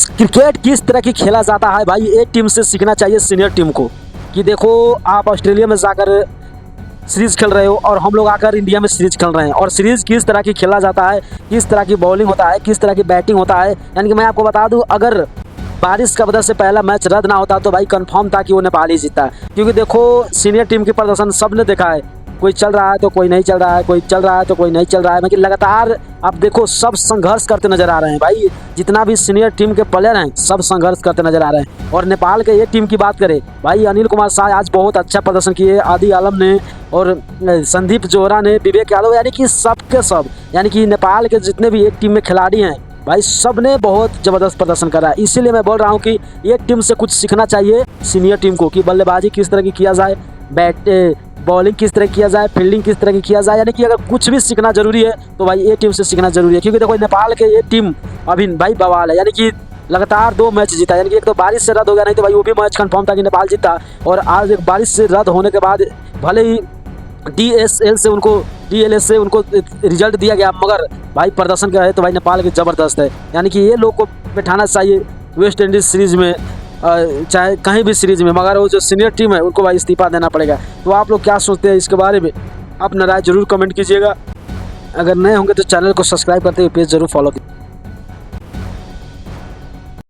Cricket किस तरह की खेला जाता है भाई, एक टीम से सीखना चाहिए सीनियर टीम को। कि देखो आप ऑस्ट्रेलिया में जाकर सीरीज खेल रहे हो और हम लोग आकर इंडिया में सीरीज खेल रहे हैं, और सीरीज किस तरह की खेला जाता है, किस तरह की बॉलिंग होता है, किस तरह की बैटिंग होता है। यानी कि मैं आपको बता दूं, अगर बारिश का वजह से पहला मैच रद्द ना होता तो भाई कंफर्म था कि वो नेपाल ही जीता। क्योंकि देखो सीनियर टीम की प्रदर्शन सबने देखा है, कोई चल रहा है तो कोई नहीं चल रहा है, कोई चल रहा है तो कोई नहीं चल रहा है, मतलब लगातार आप देखो सब संघर्ष करते नजर आ रहे हैं भाई। जितना भी सीनियर टीम के प्लेयर हैं सब संघर्ष करते नजर आ रहे हैं। और नेपाल के एक टीम की बात करें भाई, अनिल कुमार शाह आज बहुत अच्छा प्रदर्शन किए, आदि आलम ने और संदीप जोहरा ने, विवेक यादव, यानी कि सब के सब, यानी कि नेपाल के जितने भी एक टीम में खिलाड़ी हैं भाई सब ने बहुत ज़बरदस्त प्रदर्शन करा है। इसीलिए मैं बोल रहा हूँ कि एक टीम से कुछ सीखना चाहिए सीनियर टीम को, कि बल्लेबाजी किस तरह की किया जाए, बॉलिंग किस तरह किया जाए, फील्डिंग किस तरह की किया जाए। यानी कि अगर कुछ भी सीखना जरूरी है तो भाई ये टीम से सीखना जरूरी है। क्योंकि देखो नेपाल के ये टीम अभी भाई बवाल है, यानी कि लगातार 2 मैच जीता। यानी कि एक तो बारिश से रद्द हो गया, नहीं तो भाई वो भी मैच कंफर्म था कि नेपाल जीता। और आज एक बारिश से रद्द होने के बाद भले ही DLS से उनको रिजल्ट दिया गया, मगर भाई प्रदर्शन क्या है तो भाई नेपाल की ज़बरदस्त है। यानी कि ये लोग को बैठाना चाहिए वेस्ट इंडीज़ सीरीज़ में, चाहे कहीं भी सीरीज़ में, मगर वो जो सीनियर टीम है उनको भाई इस्तीफा देना पड़ेगा। तो आप लोग क्या सोचते हैं इसके बारे में, अपना राय जरूर कमेंट कीजिएगा। अगर नए होंगे तो चैनल को सब्सक्राइब करते हुए पेज जरूर फॉलो कीजिए।